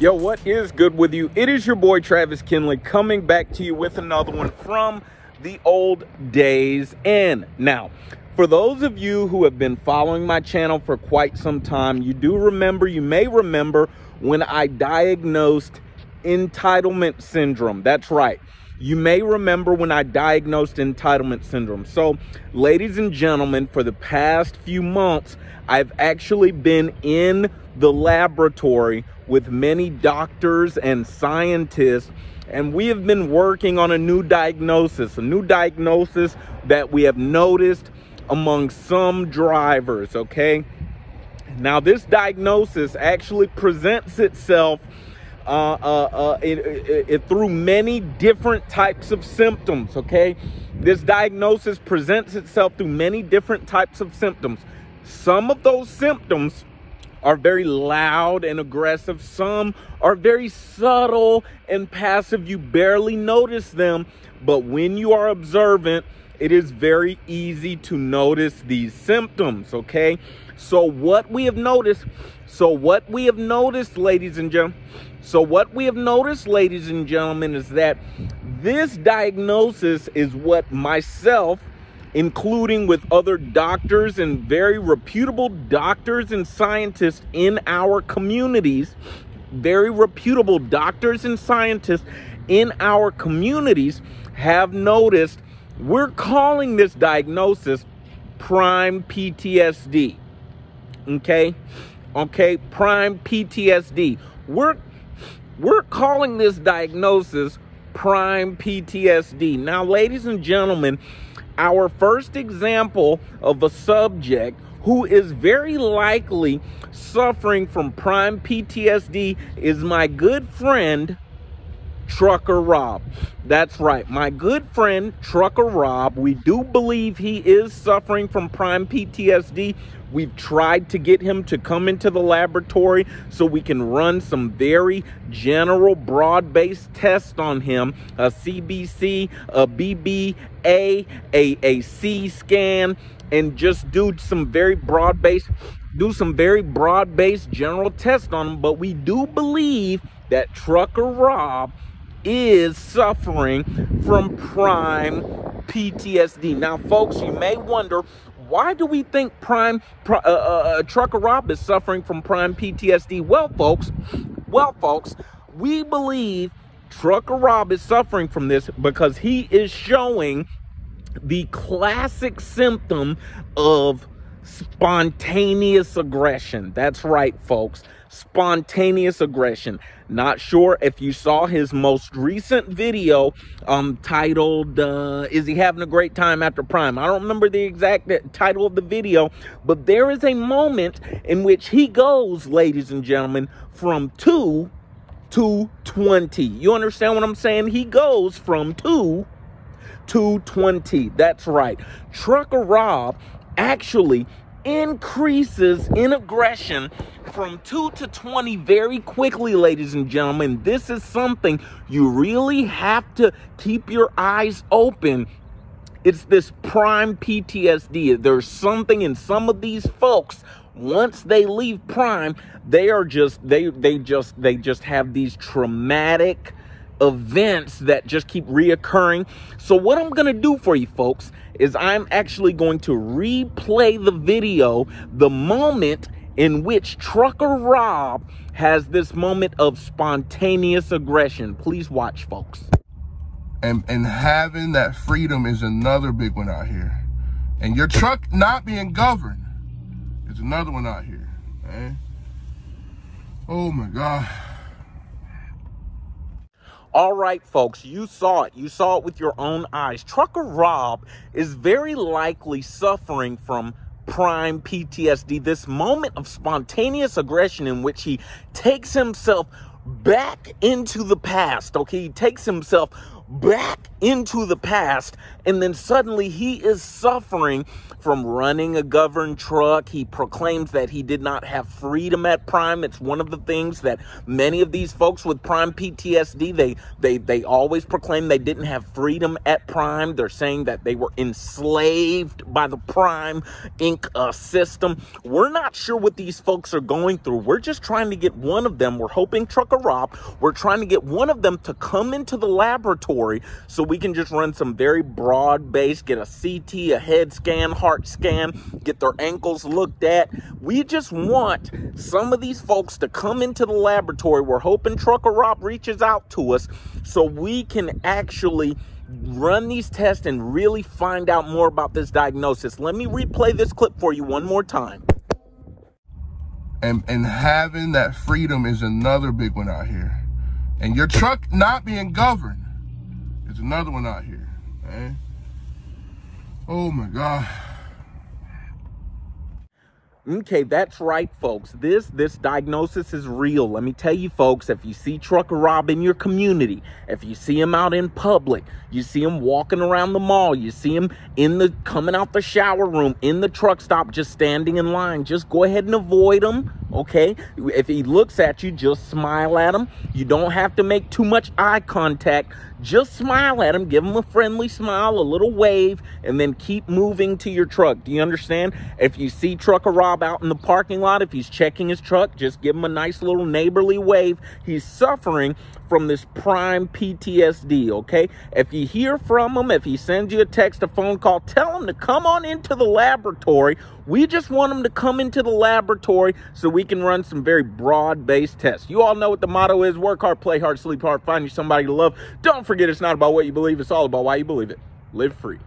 Yo, what is good with you? It is your boy Travis Kinley coming back to you with another one from the old days. And now, for those of you who have been following my channel for quite some time, you may remember when I diagnosed entitlement syndrome. That's right. You may remember when I diagnosed entitlement syndrome. So, ladies and gentlemen, for the past few months, I've actually been in the laboratory with many doctors and scientists, and we have been working on a new diagnosis that we have noticed among some drivers, okay? Now, this diagnosis actually presents itself through many different types of symptoms, okay? This diagnosis presents itself through many different types of symptoms. Some of those symptoms are very loud and aggressive. Some are very subtle and passive. You barely notice them, but when you are observant, it is very easy to notice these symptoms, okay? So what we have noticed, ladies and gentlemen, is that this diagnosis is what myself, including with other doctors and very reputable doctors and scientists in our communities, have noticed. We're calling this diagnosis prime PTSD. Okay, prime PTSD. We're calling this diagnosis prime PTSD. Now, ladies and gentlemen, our first example of a subject who is very likely suffering from prime PTSD is my good friend, Trucker Rob. That's right, my good friend, Trucker Rob. We do believe he is suffering from prime PTSD. We've tried to get him to come into the laboratory so we can run some very general, broad-based tests on him, a CBC, a BBA, a C scan, and just do some very broad-based general tests on him. But we do believe that Trucker Rob is suffering from prime PTSD. Now, folks, you may wonder, why do we think Trucker Rob is suffering from prime PTSD? Well, folks, we believe Trucker Rob is suffering from this because he is showing the classic symptom of spontaneous aggression. That's right, folks. Spontaneous aggression. Not sure if you saw his most recent video titled, Is He Having a Great Time After Prime? I don't remember the exact title of the video, but there is a moment in which he goes, ladies and gentlemen, from 2 to 20. You understand what I'm saying? He goes from 2 to 20. That's right. Trucker Rob actually increases in aggression from 2 to 20 very quickly, ladies and gentlemen. This is something you really have to keep your eyes open. It's this prime PTSD. There's something in some of these folks. Once they leave prime, they just have these traumatic events that just keep reoccurring. So what I'm going to do for you folks is I'm actually going to replay the video, the moment in which Trucker Rob has this moment of spontaneous aggression. Please watch, folks. And having that freedom is another big one out here. And your truck not being governed is another one out here, man. Oh my God. All right, folks, you saw it. You saw it with your own eyes. Trucker Rob is very likely suffering from prime PTSD, this moment of spontaneous aggression in which he takes himself back into the past, okay? He takes himself back into the past, and then suddenly he is suffering from running a governed truck. He proclaims that he did not have freedom at Prime. It's one of the things that many of these folks with Prime PTSD, they always proclaim they didn't have freedom at Prime. They're saying that they were enslaved by the Prime Inc. System. We're not sure what these folks are going through. We're just trying to get one of them. We're hoping Trucker Rob, we're trying to get one of them to come into the laboratory so we can just run some very broad-based, get a CT, a head scan, heart scan, get their ankles looked at. We just want some of these folks to come into the laboratory. We're hoping Trucker Rob reaches out to us so we can actually run these tests and really find out more about this diagnosis. Let me replay this clip for you one more time. And having that freedom is another big one out here. And your truck not being governed is another one out here, man. Oh my God. Okay, that's right, folks. This diagnosis is real. Let me tell you, folks, if you see Trucker Rob in your community, if you see him out in public, you see him walking around the mall, you see him coming out the shower room, in the truck stop, just standing in line, just go ahead and avoid him, okay? If he looks at you, just smile at him. You don't have to make too much eye contact. Just smile at him, give him a friendly smile, a little wave, and then keep moving to your truck. Do you understand? If you see Trucker Rob out in the parking lot, if he's checking his truck, just give him a nice little neighborly wave. He's suffering from this Prime PTSD, okay? If you hear from him, if he sends you a text, a phone call, tell him to come on into the laboratory. We just want him to come into the laboratory so we can run some very broad-based tests. You all know what the motto is: work hard, play hard, sleep hard, find you somebody to love. Don't forget, it's not about what you believe, it's all about why you believe it. Live free.